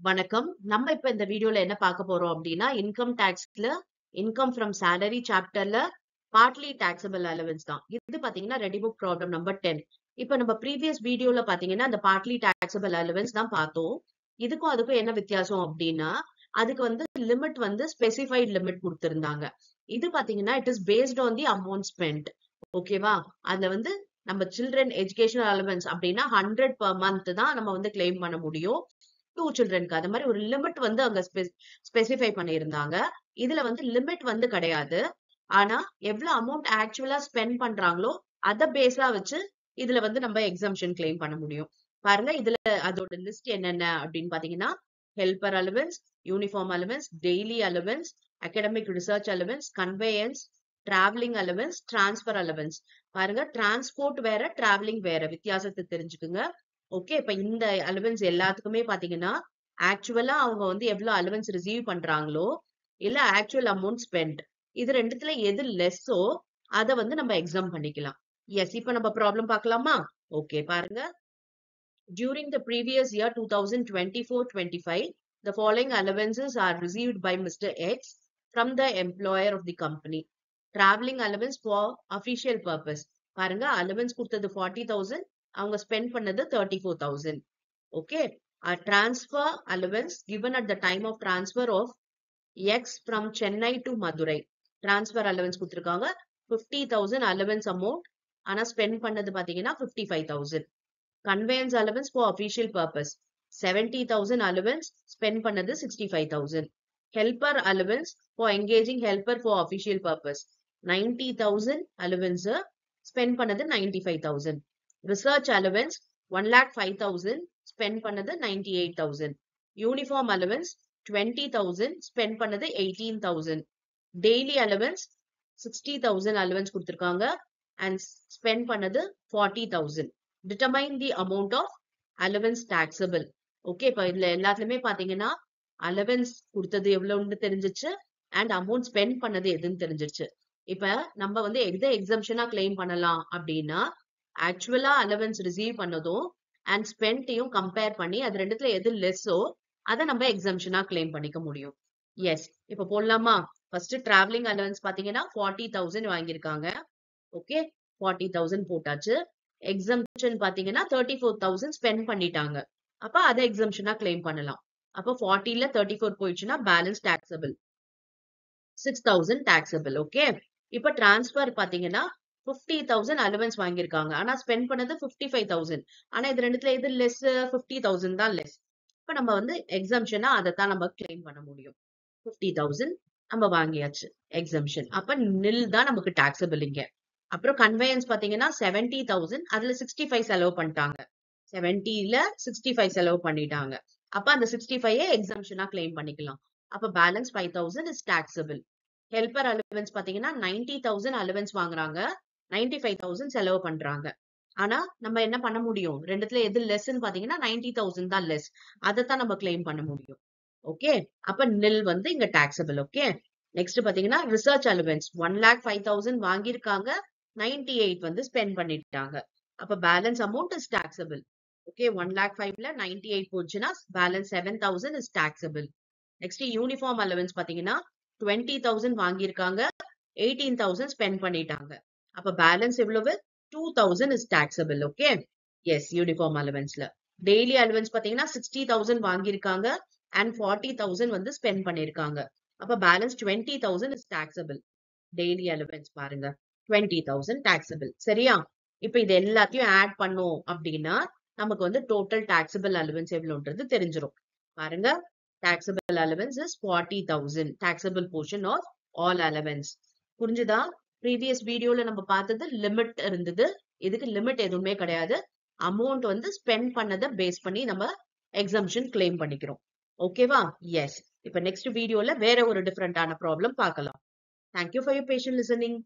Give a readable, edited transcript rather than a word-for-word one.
வணக்கம். நம்ம இப்ப இந்த வீடியோல என்ன பார்க்க போறோம் அப்படின்னா, இன்கம் டாக்ஸ்ல இன்கம் ஃப்ரம் சாலரி சாப்டர்ல பார்ட்லி டாக்ஸபிள் அலவன்ஸ் தான். இது பாத்தீங்கன்னா ரெடி புக் ப்ராப்ளம் நம்பர் 10. இப்ப நம்ம ப்ரீவியஸ் வீடியோல பாத்தீங்கன்னா அந்த பார்ட்லி டாக்ஸபிள் அலவன்ஸ் தான் பார்த்தோம். இதுக்கும் அதுக்கும் என்ன வித்தியாசம் அப்படின்னா, அதுக்கு வந்து லிமிட் வந்து ஸ்பெசிஃபைட் லிமிட் கொடுத்திருந்தாங்க. இது பாத்தீங்கன்னா it is based on the amount spend. ஓகேவா? அதுல வந்து நம்ம சில்ட்ரன் எஜுகேஷனல் அலவன்ஸ் அப்படின்னா 100 per month தான் நம்ம வந்து கிளைம் பண்ண முடியும். 2 சில்ட்ரனுக்கு அது மாதிரி ஒரு லிமிட் வந்து அங்க ஸ்பெசிஃபை பண்ணியிருந்தாங்க. இதுல வந்து லிமிட் வந்து கிடையாது. ஆனா எவ்வளவு அமௌண்ட் ஆக்சுவலா ஸ்பெண்ட் பண்றாங்களோ அத பேஸா வச்சு இதுல வந்து நம்ம எக்ஸம்ஷன் கிளைம் பண்ண முடியும். பாருங்க இதுல அதோட லிஸ்ட் என்னென்ன அப்படின்னு பாத்தீங்கன்னா, helper allowance, uniform allowance, daily allowance, academic research allowance, conveyance, travelling allowance, transfer allowance. பாருங்க டிரான்ஸ்போர்ட் வேற, டிராவலிங் வேற, வித்தியாசத்தை தெரிஞ்சுக்குங்க. ஓகே, இப்ப இந்த அலவன்ஸ் எல்லாத்துக்குமே பாத்தீங்கன்னா ஆக்சுவலா அவங்க வந்து எவ்வளவு அலவன்ஸ் ரிசீவ் பண்றாங்களோ இல்ல ஆக்சுவல் அமௌண்ட் ஸ்பெண்ட், இது ரெண்டுத்துல எது லெஸ்ஸோ அத வந்து நம்ம எக்ஸாம் பண்ணிக்கலாம். எஸ், இப்ப நம்ம ப்ராப்ளம் பார்க்கலாமா? ஓகே பாருங்க. During the previous year 2024-25, the following allowances are received by Mr. X from the employer of the company. Traveling allowance for official purpose. பாருங்க allowance கொடுத்தது 40,000, அவங்க ஸ்பெண்ட் பண்ணது 34,000. Okay. A transfer allowance given at the time of transfer of X from Chennai to Madurai. Transfer allowance கொடுத்திருக்காங்க 50,000 allowance amount. ஆனா spend பண்ணது பாத்தீங்கன்னா 55,000. Conveyance allowance for official purpose 70,000 allowance, spend பண்ணது 65,000. Helper allowance for engaging helper for official purpose 90,000 allowance, spend பண்ணது 95,000. Research allowance 1,05,000, spend பண்ணது 98,000. Uniform allowance 20,000, spend பண்ணது 18,000. Daily allowance 60,000 allowance கொடுத்திருக்காங்க and spend பண்ணது 40,000. Determine the amount of allowance taxable. Okay, இப்ப இதுல எல்லாத்துலயுமே பாத்தீங்கன்னா அலவன்ஸ் கொடுத்தது எவ்வளவுன்னு தெரிஞ்சிச்சு அண்ட் அமௌண்ட் ஸ்பெண்ட் பண்ணது எதுன்னு தெரிஞ்சிச்சு. இப்ப நம்ம வந்து எதை எக்ஸம்ஷனா கிளைம் பண்ணலாம் அப்படின்னா, ஆக்சுவலா அலவன்ஸ் ரிசீவ் பண்ணதும் அண்ட் ஸ்பெண்ட்டையும் கம்பேர் பண்ணி அது ரெண்டுத்துல எது லெஸ்ஸோ அதை நம்ம எக்ஸம்ஷனா கிளைம் பண்ணிக்க முடியும். எஸ், இப்ப போடலாமா? ஃபர்ஸ்ட் டிராவலிங் அலவன்ஸ் பாத்தீங்கன்னா 40,000 வாங்கியிருக்காங்க. ஓகே, 40,000 போட்டாச்சு. எக்ஸம்ஷன் பாத்தீங்கன்னா 34,000 ஸ்பெண்ட் பண்ணிட்டாங்க. அப்ப அதை எக்ஸம்ஷனா கிளைம் பண்ணலாம். அப்ப 40ல 34 போயிடுச்சுன்னா பேலன்ஸ் டாக்ஸபிள் 6,000 டாக்ஸபிள். ஓகே, இப்ப டிரான்ஸ்பர் பாத்தீங்கன்னா 50,000 அலவன்ஸ் வாங்கியிருக்காங்க. ஆனா ஸ்பெண்ட் பண்ணது 55,000. ஆனா இது ரெண்டுத்துல எது லெஸ்? 50,000 தான் லெஸ். இப்ப நம்ம வந்து எக்ஸம்ஷனா அதைத்தான் நம்ம கிளைம் பண்ண முடியும். 50,000 நம்ம வாங்கியாச்சு எக்ஸம்ஷன். அப்ப நில் தான் நமக்கு டாக்ஸபிள் இங்க. அப்புறம் கன்வேயன்ஸ் பாத்தீங்கன்னா 70,000, அதுல 65 செலவு பண்ணிட்டாங்க. 70ல 65 செலவு பண்ணிட்டாங்க. அப்ப அந்த 65 எக்ஸம்ஷனா கிளைம் பண்ணிக்கலாம். அப்ப balance 5,000 is taxable. Helper allowance பாத்தீங்கன்னா 90,000 அலவன்ஸ் வாங்குறாங்க, 95,000 செலவு பண்றாங்க. ஆனா நம்ம என்ன பண்ண முடியும்? ரெண்டுத்துல எது லெஸ்ன்னு பாத்தீங்கன்னா 90,000 தான் லெஸ். அதைத்தான் நம்ம கிளைம் பண்ண முடியும். ஓகே, அப்ப நில் வந்து இங்க டாக்ஸபிள். ஓகே, நெக்ஸ்ட் பாத்தீங்கன்னா ரிசர்ச் அலவன்ஸ் 1,05,000 வாங்கியிருக்காங்க, 98 வந்து ஸ்பெண்ட் பண்ணிட்டாங்க. அப்ப balance amount is taxable. Okay, 1,05,000ல 98 போச்சுன்னா balance 7,000 is taxable. Next uniform allowance பாத்தீங்கன்னா 20,000 வாங்கியிருக்காங்க, 18,000 ஸ்பெண்ட் பண்ணிட்டாங்க. அப்ப பேலன்ஸ் எவ்வளவு? 2,000 is taxable. Okay, yes, uniform அலவன்ஸ்ல. டெய்லி அலவன்ஸ் பாத்தீங்கன்னா 60,000 வாங்கியிருக்காங்க அண்ட் 40,000 வந்து ஸ்பெண்ட் பண்ணிருக்காங்க. அப்ப balance 20,000 is taxable. Daily allowance பாருங்க 20,000 டாக்ஸபிள். சரியா? இப்ப இது எல்லாத்தையும் ஆட் பண்ணோம் அப்படின்னா நமக்கு வந்து டோட்டல் டாக்ஸபிள் அலவன்ஸ் எவ்வளவுன்றது தெரிஞ்சிரும். பாருங்க, taxable allowance is 40,000, taxable portion of all allowance. புரிஞ்சுதா? ப்ரீவியஸ் வீடியோல நம்ம பார்த்தது லிமிட் இருந்தது, இதுக்கு லிமிட் எதுவுமே கிடையாது. அமௌண்ட் வந்து ஸ்பெண்ட் பண்ணதை பேஸ் பண்ணி நம்ம எக்ஸம்ஷன் கிளைம் பண்ணிக்கிறோம். ஓகேவா? எஸ், இப்ப நெக்ஸ்ட் வீடியோல வேற ஒரு டிஃபரெண்டான ப்ராப்ளம் பார்க்கலாம். Thank you for your patient listening.